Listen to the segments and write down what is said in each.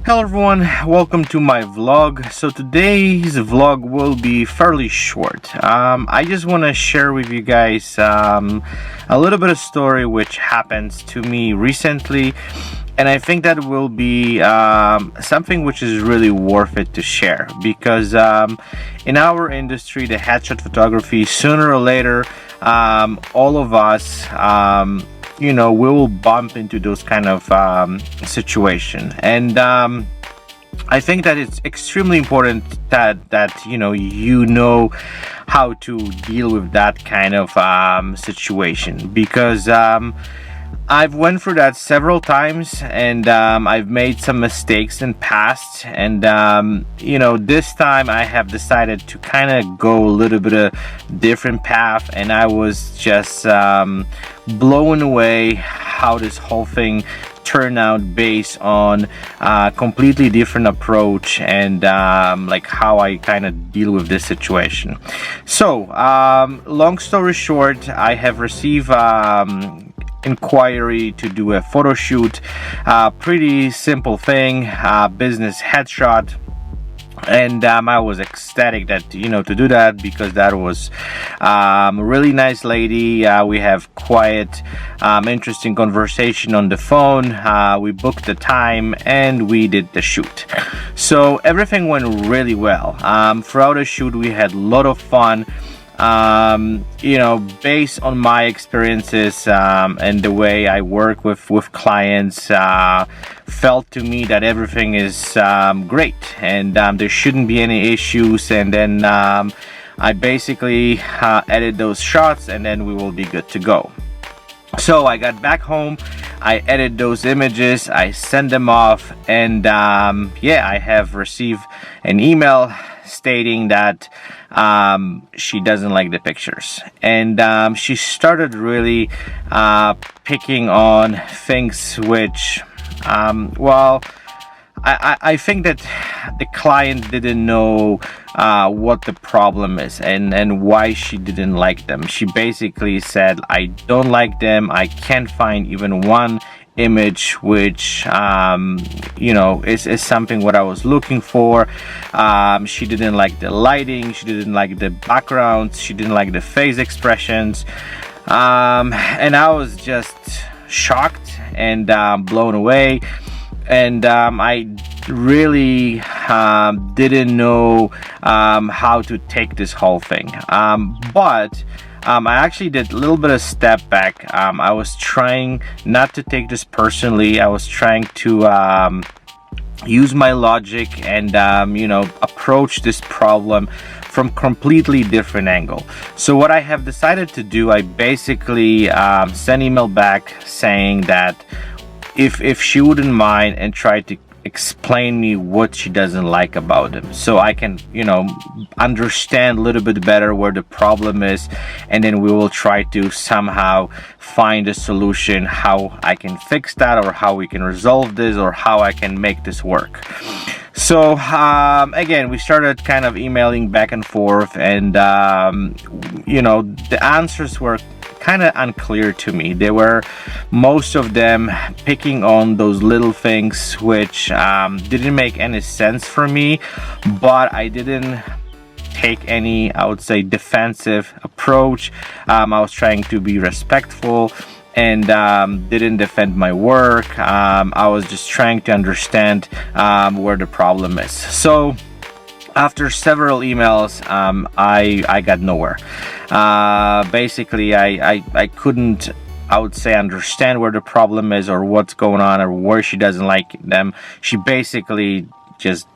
Hello everyone, welcome to my vlog. So today's vlog will be fairly short. I just want to share with you guys a little bit of story which happens to me recently, and I think that will be something which is really worth it to share, because in our industry, the headshot photography, sooner or later all of us we will bump into those kind of situation, and I think that it's extremely important that you know how to deal with that kind of situation, because I've went through that several times, and I've made some mistakes in past, and this time I have decided to kind of go a little bit of different path, and I was just blown away how this whole thing turned out based on a completely different approach, and like how I kind of deal with this situation. So long story short, I have received inquiry to do a photo shoot, pretty simple thing, business headshot, and I was ecstatic that to do that, because that was a really nice lady. We have quite interesting conversation on the phone. We booked the time and we did the shoot, so everything went really well. Throughout the shoot we had a lot of fun. Based on my experiences and the way I work with clients, felt to me that everything is great, and there shouldn't be any issues. And then I basically edit those shots, and then we will be good to go. So I got back home, I edited those images, I sent them off, and I have received an email stating that she doesn't like the pictures, and she started really picking on things which I think that the client didn't know what the problem is and why she didn't like them. She basically said, I don't like them, I can't find even one image which is something what I was looking for. She didn't like the lighting, she didn't like the backgrounds, she didn't like the face expressions, and I was just shocked and blown away, and I really didn't know how to take this whole thing, but I actually did a little bit of step back. I was trying not to take this personally. I was trying to use my logic and approach this problem from completely different angle. So what I have decided to do, I basically sent email back saying that if she wouldn't mind and try to explain me what she doesn't like about them, so I can understand a little bit better where the problem is, and then we will try to somehow find a solution, how I can fix that, or how we can resolve this, or how I can make this work. So again, we started kind of emailing back and forth, and the answers were kind of unclear to me. They were, most of them, picking on those little things which didn't make any sense for me, but I didn't take any, I would say, defensive approach. I was trying to be respectful and didn't defend my work. I was just trying to understand where the problem is. So after several emails, I got nowhere. Basically, I couldn't, I would say, understand where the problem is, or what's going on, or where she doesn't like them. She basically just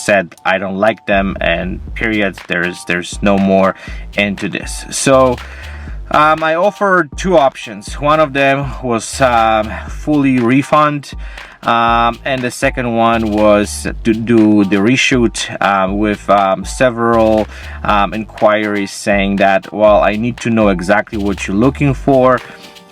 said, I don't like them, and period. There's no more into this. So I offered two options. One of them was fully refund, and the second one was to do the reshoot with several inquiries saying that, well, I need to know exactly what you're looking for,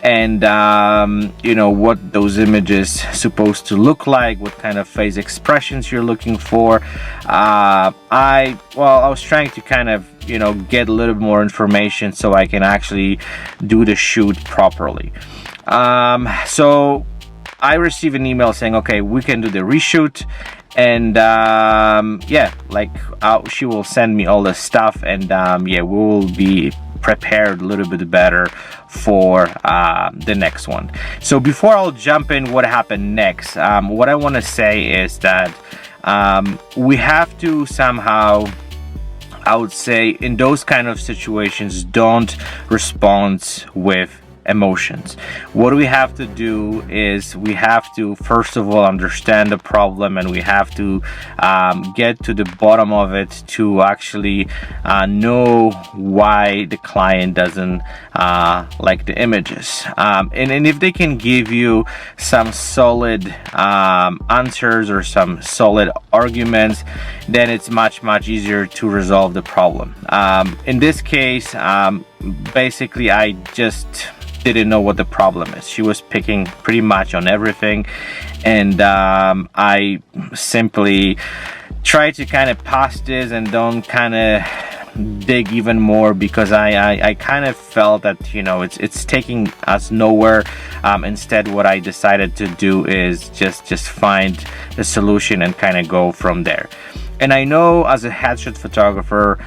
and what those images supposed to look like, what kind of face expressions you're looking for. I was trying to kind of get a little more information so I can actually do the shoot properly. So I received an email saying, okay, we can do the reshoot, And yeah, like she will send me all the stuff, and yeah, we will be prepared a little bit better for the next one. So before I'll jump in what happened next, what I want to say is that we have to somehow, I would say, in those kind of situations, don't respond with emotions. What we have to do is we have to first of all understand the problem, and we have to get to the bottom of it to actually know why the client doesn't like the images, and if they can give you some solid answers or some solid arguments, then it's much easier to resolve the problem. In this case, basically I just didn't know what the problem is. She was picking pretty much on everything, and I simply tried to kind of pass this and don't kind of dig even more, because I kind of felt that, you know, it's taking us nowhere. Instead, what I decided to do is just find the solution and kind of go from there. And I know as a headshot photographer,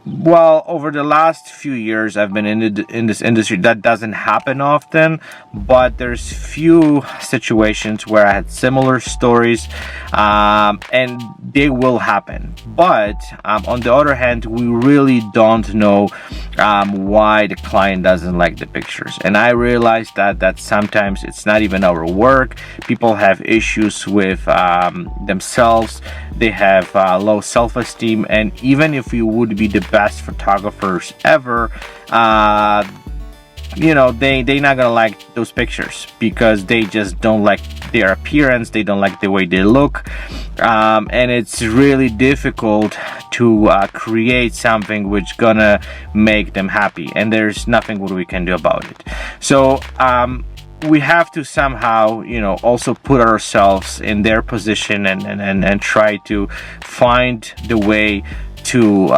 well, over the last few years I've been in this industry, that doesn't happen often, but there's few situations where I had similar stories, and they will happen. But on the other hand, we really don't know why the client doesn't like the pictures. And I realized that sometimes it's not even our work. People have issues with themselves. They have low self-esteem, and even if we would be the best photographers ever, you know, they're not gonna like those pictures because they just don't like their appearance, they don't like the way they look, and it's really difficult to create something which gonna make them happy, and there's nothing what we can do about it. So we have to somehow, you know, also put ourselves in their position and try to find the way to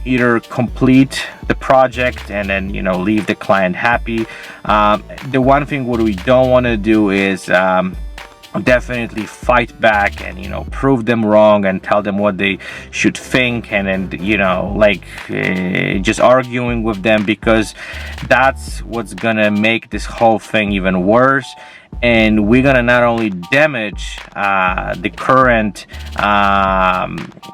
either complete the project and then, you know, leave the client happy. The one thing what we don't want to do is definitely fight back and, you know, prove them wrong and tell them what they should think, and then, you know, like just arguing with them, because that's what's gonna make this whole thing even worse. And we're gonna not only damage the current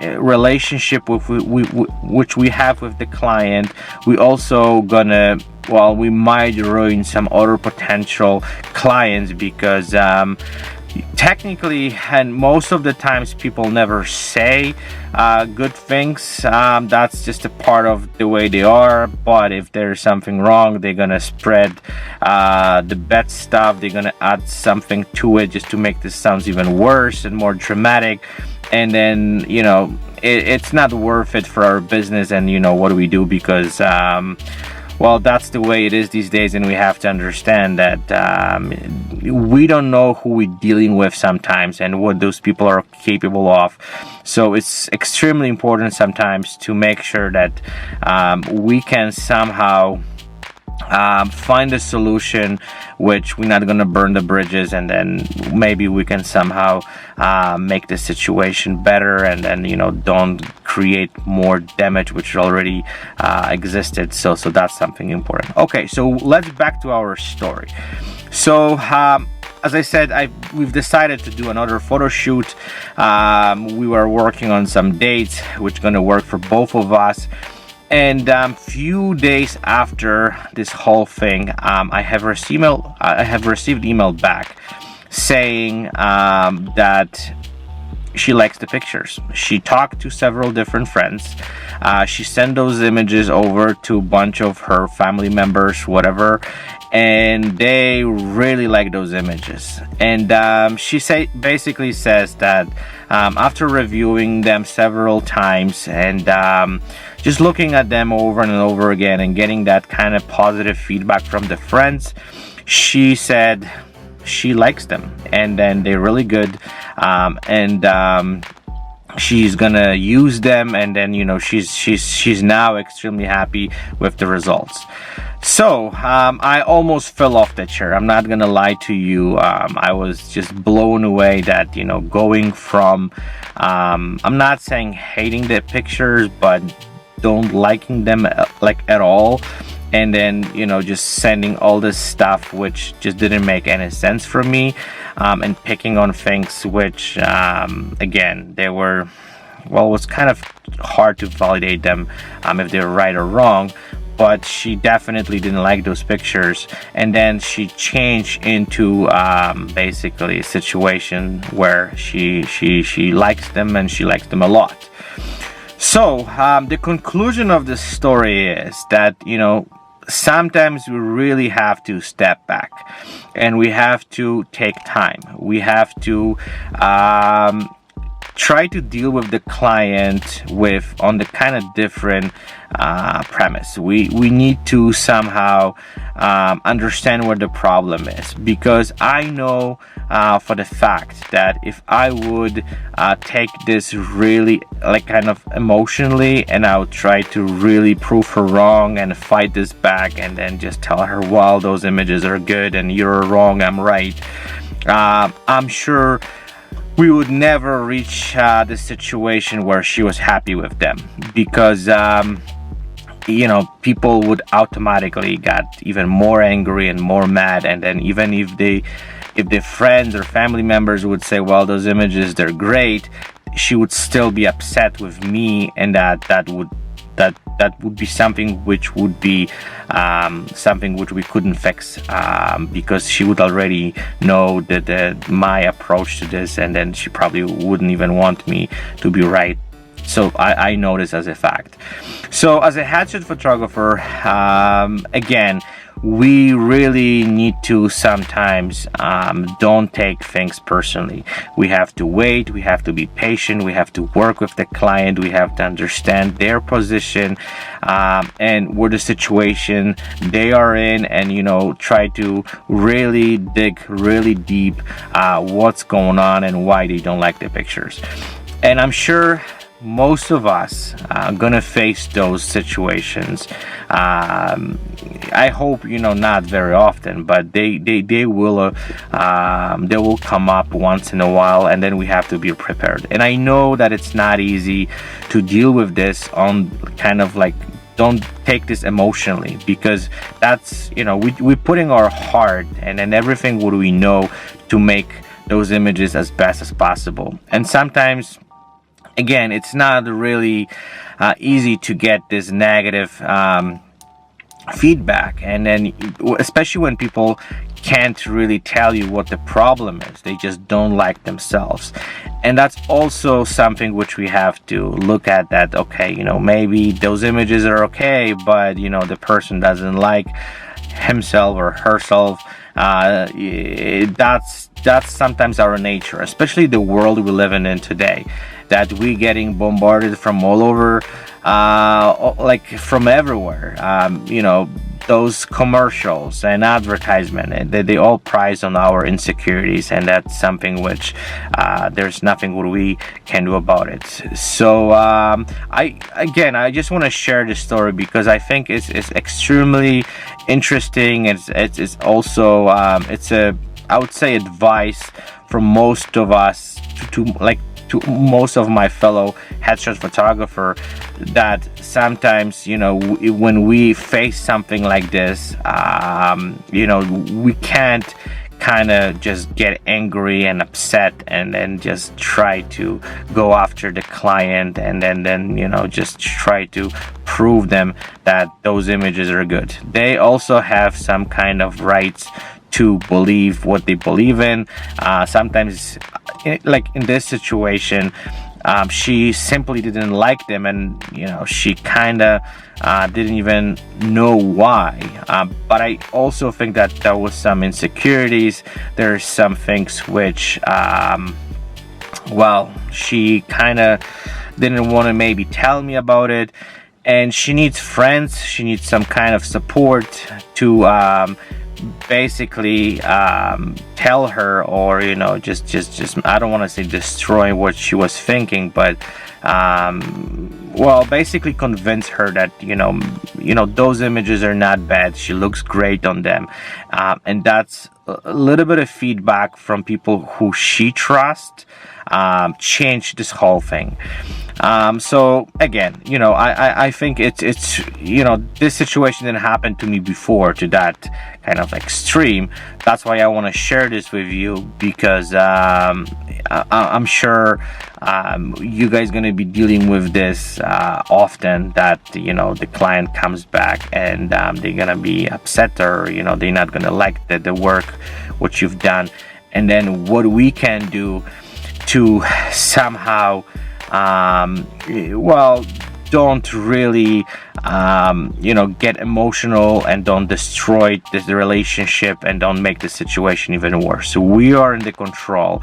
relationship which we have with the client, we also gonna, well, we might ruin some other potential clients, because technically, and most of the times, people never say good things. That's just a part of the way they are. But if there's something wrong, they're gonna spread the bad stuff. They're gonna add something to it just to make this sound even worse and more dramatic. And then, you know, it's not worth it for our business. And, you know, what do we do? Because well, that's the way it is these days, and we have to understand that we don't know who we're dealing with sometimes and what those people are capable of. So it's extremely important sometimes to make sure that we can somehow find a solution which we're not going to burn the bridges, and then maybe we can somehow make the situation better, and then, you know, don't create more damage which already existed. So that's something important. Okay, so let's back to our story. So as I said, we've decided to do another photo shoot. We were working on some dates which are going to work for both of us. And few days after this whole thing, I have received email back saying that she likes the pictures. She talked to several different friends. She sent those images over to a bunch of her family members, whatever, and they really like those images. And she basically says that after reviewing them several times and just looking at them over and over again and getting that kind of positive feedback from the friends, she said she likes them, and then they're really good, and she's gonna use them, and then, you know, she's now extremely happy with the results. So I almost fell off the chair. I'm not gonna lie to you. I was just blown away that, you know, going from I'm not saying hating the pictures, but don't liking them like at all, and then, you know, just sending all this stuff which just didn't make any sense for me, and picking on things which again, they were, well, it was kind of hard to validate them if they're right or wrong. But she definitely didn't like those pictures, and then she changed into basically a situation where she likes them, and she likes them a lot. So the conclusion of the story is that, you know, sometimes we really have to step back, and we have to take time. We have to try to deal with the client with on the kind of different premise. We need to somehow understand what the problem is, because I know for the fact that if I would take this really like kind of emotionally, and I would try to really prove her wrong and fight this back, and then just tell her, well, those images are good and you're wrong, I'm right, I'm sure we would never reach the situation where she was happy with them, because you know, people would automatically get even more angry and more mad, and then even if their friends or family members would say, well, those images, they're great, she would still be upset with me, and that would be something which would be something which we couldn't fix, because she would already know that my approach to this, and then she probably wouldn't even want me to be right. So I know this as a fact. So as a headshot photographer, again, we really need to sometimes don't take things personally. We have to wait, we have to be patient, we have to work with the client, we have to understand their position and what the situation they are in, and, you know, try to really dig really deep what's going on and why they don't like the pictures. And I'm sure most of us are gonna face those situations. I hope, you know, not very often, but they will come up once in a while, and then we have to be prepared. And I know that it's not easy to deal with this on kind of like, don't take this emotionally, because that's, you know, we're putting our heart and everything what we know to make those images as best as possible. And sometimes, again, it's not really easy to get this negative feedback, and then especially when people can't really tell you what the problem is, they just don't like themselves. And that's also something which we have to look at, that okay, you know, maybe those images are okay, but, you know, the person doesn't like himself or herself. That's sometimes our nature, especially the world we live in today, that we getting bombarded from all over, like from everywhere. You know, those commercials and advertisement, they all prize on our insecurities, and that's something which there's nothing what we can do about it. So I just want to share this story because I think it's extremely interesting. It's also I would say advice for most of us to most of my fellow headshot photographer, that sometimes, you know, when we face something like this, you know, we can't kind of just get angry and upset and then just try to go after the client and then you know, just try to prove them that those images are good. They also have some kind of rights to believe what they believe in. Sometimes, like in this situation, she simply didn't like them, and, you know, she kind of didn't even know why. But I also think that there was some insecurities. There's some things which, well, she kind of didn't want to maybe tell me about it, and she needs friends. She needs some kind of support to basically tell her, or, you know, just I don't want to say destroy what she was thinking, but well, basically convince her that those images are not bad. She looks great on them, and that's a little bit of feedback from people who she trusts. Change this whole thing. So again, I think it's this situation didn't happen to me before to that kind of extreme. That's why I want to share this with you, because I'm sure you guys gonna be dealing with this often, that the client comes back and they're gonna be upset, or they're not gonna like the work what you've done. And then what we can do to somehow don't really get emotional, and don't destroy the relationship, and don't make the situation even worse. So we are in the control.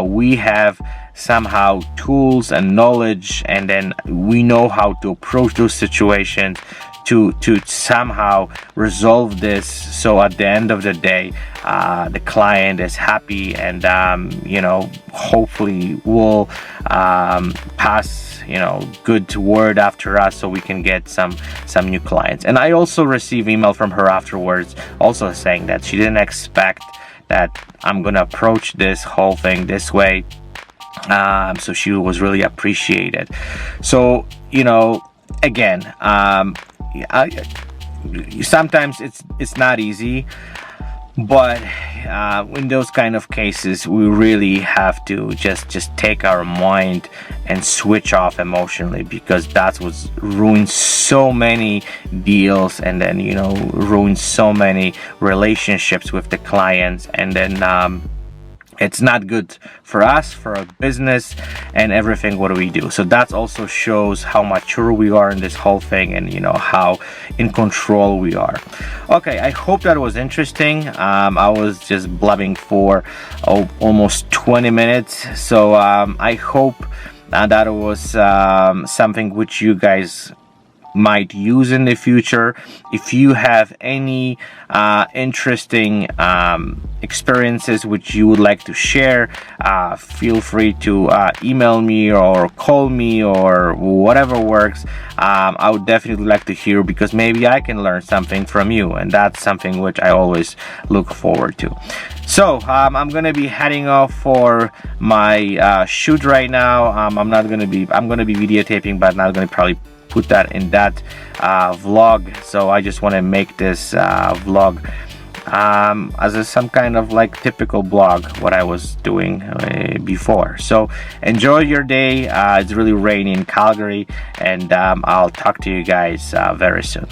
We have somehow tools and knowledge, and then we know how to approach those situations to somehow resolve this, so at the end of the day the client is happy, and hopefully will pass good word after us, so we can get some new clients. And I also received email from her afterwards, also saying that she didn't expect that I'm gonna approach this whole thing this way. So she was really appreciated. So again, sometimes it's not easy, but in those kind of cases we really have to just take our mind and switch off emotionally, because that's what's ruined so many deals, and then ruined so many relationships with the clients, and then it's not good for us, for our business, and everything what we do. So that also shows how mature we are in this whole thing, and how in control we are. Okay, I hope that was interesting. I was just blabbing for almost 20 minutes, so I hope that was something which you guys might use in the future. If you have any interesting experiences which you would like to share, feel free to email me or call me or whatever works. I would definitely like to hear, because maybe I can learn something from you, and that's something which I always look forward to. So I'm gonna be heading off for my shoot right now. I'm gonna be videotaping, but not gonna probably put that in that vlog. So I just want to make this vlog as some kind of typical blog what I was doing before. So enjoy your day. It's really rainy in Calgary, and I'll talk to you guys very soon.